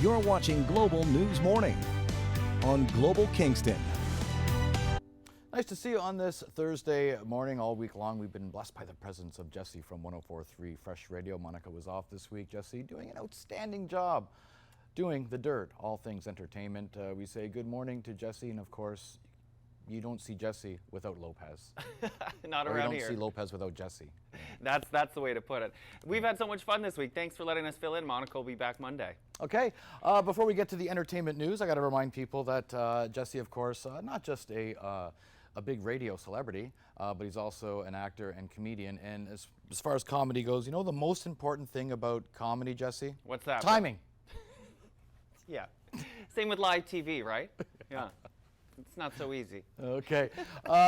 You're watching Global News Morning on Global Kingston. Nice to see you on this Thursday morning. All week long, we've been blessed by the presence of Jesse from 104.3 Fresh Radio. Monica was off this week. Jesse doing an outstanding job doing the dirt, all things entertainment. We say good morning to Jesse, and of course, you don't see Jesse without Lopez. Not or around you here. don't see Lopez without Jesse. That's the way to put it. We've had so much fun this week. Thanks for letting us fill in. Monica will be back Monday. Okay, before we get to the entertainment news, I got to remind people that Jesse, of course, not just a big radio celebrity, but he's also an actor and comedian. And as far as comedy goes, you know the most important thing about comedy, Jesse? What's that? Timing. Yeah. Same with live TV, right? Yeah. It's not so easy. Okay.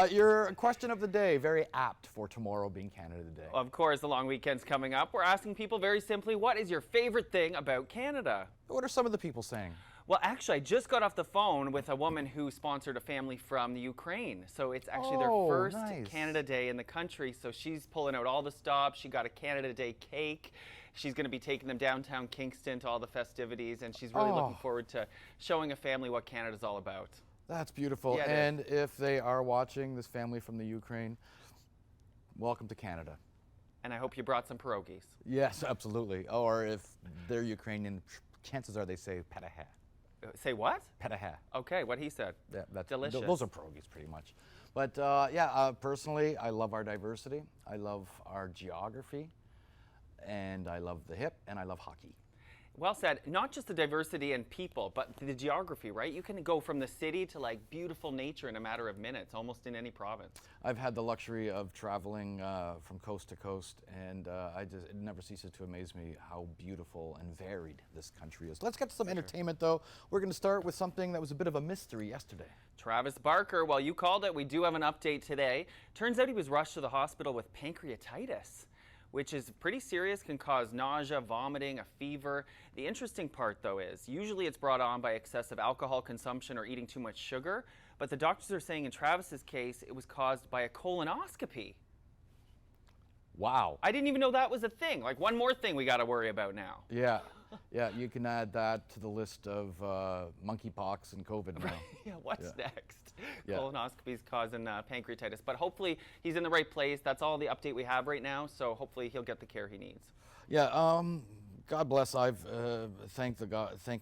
Your question of the day, very apt for tomorrow being Canada Day. Of course, the long weekend's coming up. We're asking people very simply, what is your favorite thing about Canada? What are some of the people saying? Well, actually, I just got off the phone with a woman who sponsored a family from the Ukraine. So it's actually their first nice. Canada Day in the country. So she's pulling out all the stops. She got a Canada Day cake. She's going to be taking them downtown Kingston to all the festivities. And she's really looking forward to showing a family what Canada's all about. That's beautiful. Yeah, and if they are watching, this family from the Ukraine, welcome to Canada. And I hope you brought some pierogies. Yes, absolutely. Or if they're Ukrainian, chances are they say petaha. Say what? Petaha. Okay, what he said. Yeah, that's delicious. Those are pierogies, pretty much. But personally, I love our diversity. I love our geography, and I love the hip, and I love hockey. Well said. Not just the diversity and people, but the geography, right? You can go from the city to like beautiful nature in a matter of minutes, almost in any province. I've had the luxury of traveling from coast to coast, and it never ceases to amaze me how beautiful and varied this country is. Let's get to some entertainment, though. We're going to start with something that was a bit of a mystery yesterday. Travis Barker, well, you called it. We do have an update today. Turns out he was rushed to the hospital with pancreatitis, which is pretty serious, can cause nausea, vomiting, a fever. The interesting part, though, is usually it's brought on by excessive alcohol consumption or eating too much sugar, but the doctors are saying in Travis's case, it was caused by a colonoscopy. Wow. I didn't even know that was a thing. Like, one more thing we got to worry about now. Yeah. Yeah, you can add that to the list of monkeypox and COVID now. Yeah, what's next? Yeah. Colonoscopies causing pancreatitis, but hopefully he's in the right place. That's all the update we have right now, so hopefully he'll get the care he needs. Yeah, God bless. I've thank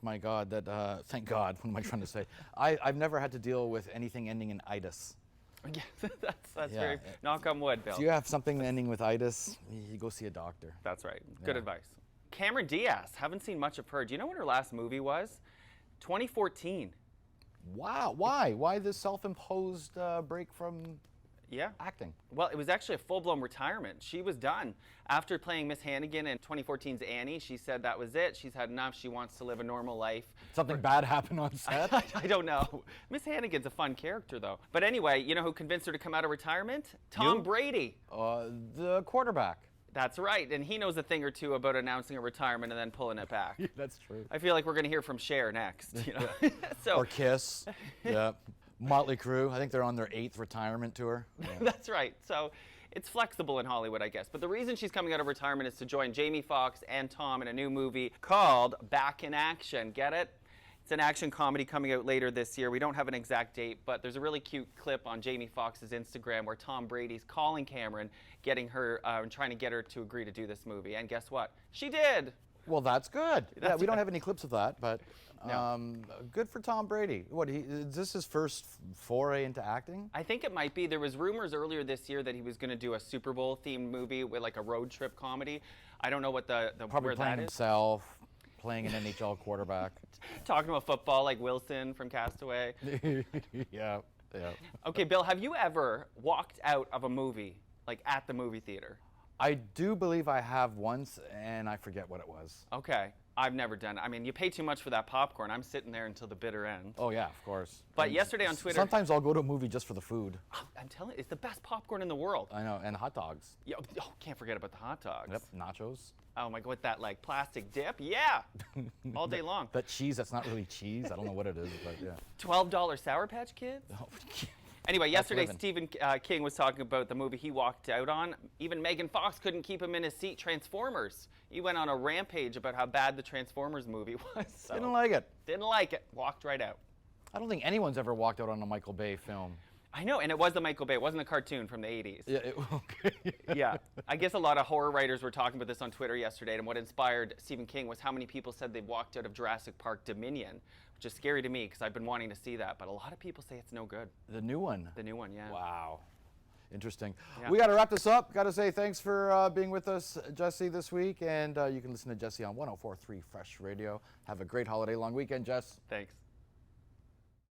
my God that thank God. What am I trying to say? I've never had to deal with anything ending in itis. Yeah, that's very knock on wood, Bill. If you have something ending with itis, you go see a doctor. That's right. Good advice. Cameron Diaz, haven't seen much of her. Do you know what her last movie was? 2014. Wow. Why? Why this self-imposed break from acting? Well, it was actually a full-blown retirement. She was done. After playing Miss Hannigan in 2014's Annie, she said that was it. She's had enough. She wants to live a normal life. Something bad happened on set? I don't know. Miss Hannigan's a fun character, though. But anyway, you know who convinced her to come out of retirement? Tom Brady. The quarterback. That's right, and he knows a thing or two about announcing a retirement and then pulling it back. Yeah, that's true. I feel like we're going to hear from Cher next. You know? Or Kiss. Yeah. Motley Crue. I think they're on their 8th retirement tour. Yeah. That's right. So it's flexible in Hollywood, I guess. But the reason she's coming out of retirement is to join Jamie Foxx and Tom in a new movie called Back in Action. Get it? It's an action comedy coming out later this year. We don't have an exact date, but there's a really cute clip on Jamie Foxx's Instagram where Tom Brady's calling Cameron, getting her and trying to get her to agree to do this movie. And guess what? She did. Well, that's good. We don't have any clips of that, but No. Good for Tom Brady. Is this his first foray into acting? I think it might be. There was rumors earlier this year that he was going to do a Super Bowl themed movie with like a road trip comedy. I don't know what Probably where playing that is. himself, playing an NHL quarterback. Talking about football like Wilson from Castaway. Yeah. Okay, Bill, have you ever walked out of a movie, like at the movie theater? I do believe I have once, and I forget what it was. Okay, I've never done it. I mean, you pay too much for that popcorn. I'm sitting there until the bitter end. Oh, yeah, of course. But yesterday on Twitter... Sometimes I'll go to a movie just for the food. I'm telling you, it's the best popcorn in the world. I know, and hot dogs. Yeah, can't forget about the hot dogs. Yep, nachos. Oh my God, with that like plastic dip? Yeah, all day long. That cheese, that's not really cheese. I don't know what it is, but yeah. $12 Sour Patch Kids? Oh, Anyway, yesterday living. Stephen King was talking about the movie he walked out on. Even Megan Fox couldn't keep him in his seat. Transformers. He went on a rampage about how bad the Transformers movie was. So Didn't like it. Didn't like it. Walked right out. I don't think anyone's ever walked out on a Michael Bay film. I know, and it was the Michael Bay. It wasn't a cartoon from the 80s. Yeah. Okay. Yeah. I guess a lot of horror writers were talking about this on Twitter yesterday, and what inspired Stephen King was how many people said they walked out of Jurassic Park Dominion, which is scary to me because I've been wanting to see that, but a lot of people say it's no good. The new one. The new one, yeah. Wow. Interesting. Yeah. We got to wrap this up. Got to say thanks for being with us, Jesse, this week. And you can listen to Jesse on 104.3 Fresh Radio. Have a great holiday long weekend, Jess. Thanks.